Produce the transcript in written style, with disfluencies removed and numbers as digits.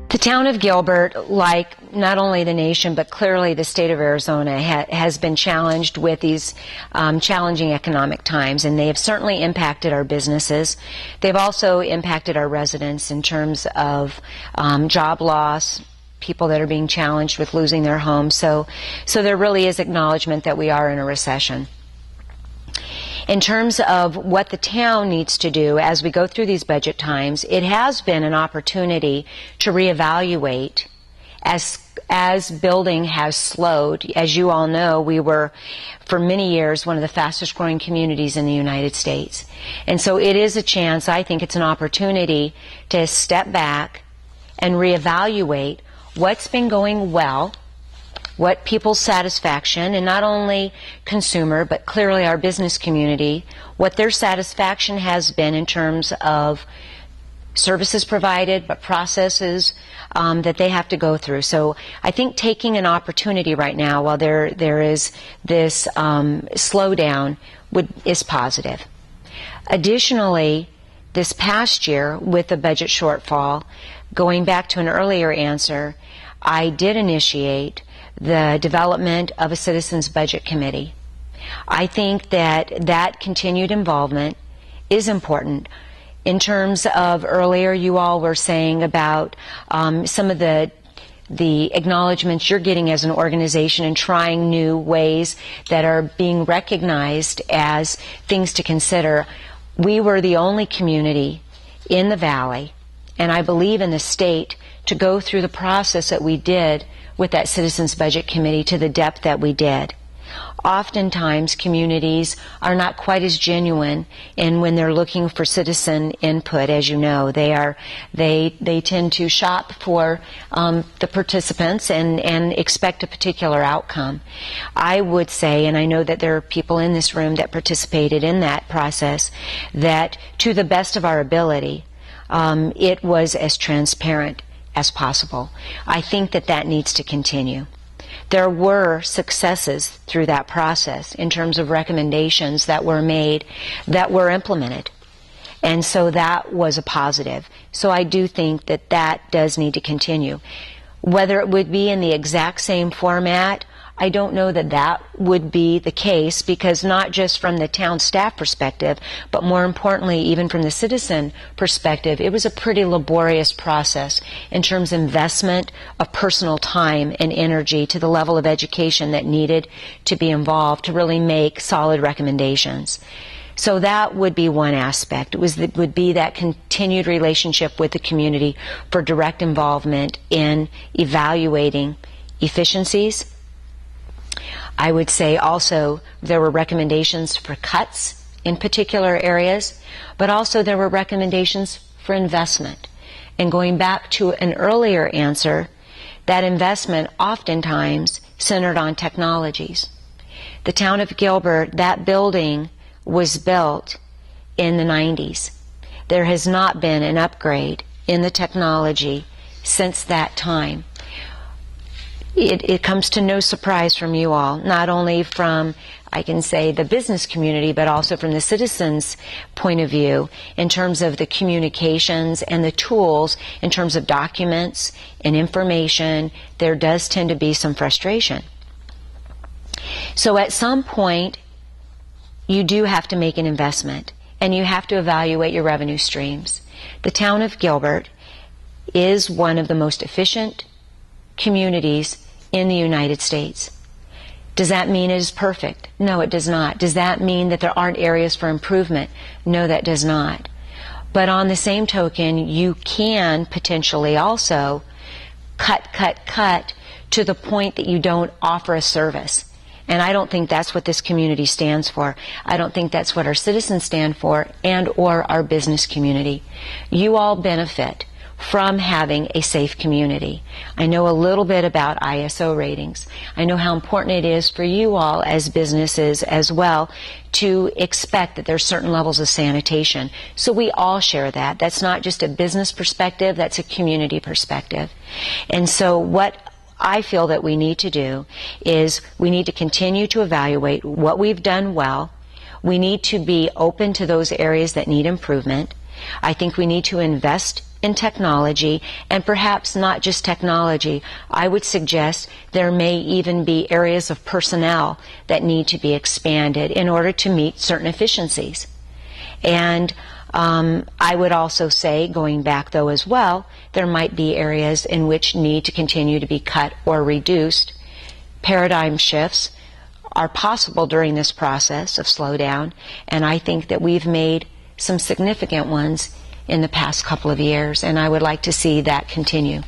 The town of Gilbert, like not only the nation, but clearly the state of Arizona, has been challenged with these challenging economic times, and they have certainly impacted our businesses. They've also impacted our residents in terms of job loss, people that are being challenged with losing their homes. So there really is acknowledgement that we are in a recession. In terms of what the town needs to do as we go through these budget times, it has been an opportunity to reevaluate as building has slowed. As you all know, we were, for many years, one of the fastest growing communities in the United States. And so it is a chance, I think it's an opportunity to step back and reevaluate what's been going well, what people's satisfaction, and not only consumer, but clearly our business community, what their satisfaction has been in terms of services provided, but processes that they have to go through. So I think taking an opportunity right now while there is this slowdown is positive. Additionally, this past year with the budget shortfall, going back to an earlier answer, I did initiate the development of a Citizens Budget Committee. I think that continued involvement is important. In terms of earlier, you all were saying about some of the acknowledgments you're getting as an organization and trying new ways that are being recognized as things to consider. We were the only community in the Valley, and I believe in the state, to go through the process that we did with that Citizens Budget Committee to the depth that we did. Oftentimes, communities are not quite as genuine in when they're looking for citizen input. As you know, they tend to shop for the participants and expect a particular outcome. I would say, and I know that there are people in this room that participated in that process, that to the best of our ability, it was as transparent as possible. I think that needs to continue. There were successes through that process in terms of recommendations that were made, that were implemented. And so that was a positive. So I do think that does need to continue. Whether it would be in the exact same format, I don't know that would be the case, because not just from the town staff perspective, but more importantly, even from the citizen perspective, it was a pretty laborious process in terms of investment of personal time and energy to the level of education that needed to be involved to really make solid recommendations. So that would be one aspect. It would be that continued relationship with the community for direct involvement in evaluating efficiencies. I would say also there were recommendations for cuts in particular areas, but also there were recommendations for investment. And going back to an earlier answer, that investment oftentimes centered on technologies. The town of Gilbert, that building was built in the 90s. There has not been an upgrade in the technology since that time. It comes to no surprise from you all, not only from, I can say, the business community, but also from the citizens' point of view in terms of the communications and the tools in terms of documents and information. There does tend to be some frustration. So at some point, you do have to make an investment, and you have to evaluate your revenue streams. The town of Gilbert is one of the most efficient communities in the United States. Does that mean it is perfect? No, it does not. Does that mean that there aren't areas for improvement? No, that does not. But on the same token, you can potentially also cut to the point that you don't offer a service. And I don't think that's what this community stands for. I don't think that's what our citizens stand for, and or our business community. You all benefit from having a safe community. I know a little bit about ISO ratings. I know how important it is for you all as businesses as well to expect that there's certain levels of sanitation. So we all share that. That's not just a business perspective, that's a community perspective. And so what I feel that we need to do is we need to continue to evaluate what we've done well. We need to be open to those areas that need improvement. I think we need to invest in technology, and perhaps not just technology. I would suggest there may even be areas of personnel that need to be expanded in order to meet certain efficiencies. And I would also say, going back though as well, there might be areas in which need to continue to be cut or reduced. Paradigm shifts are possible during this process of slowdown, and I think that we've made some significant ones in the past couple of years, and I would like to see that continue.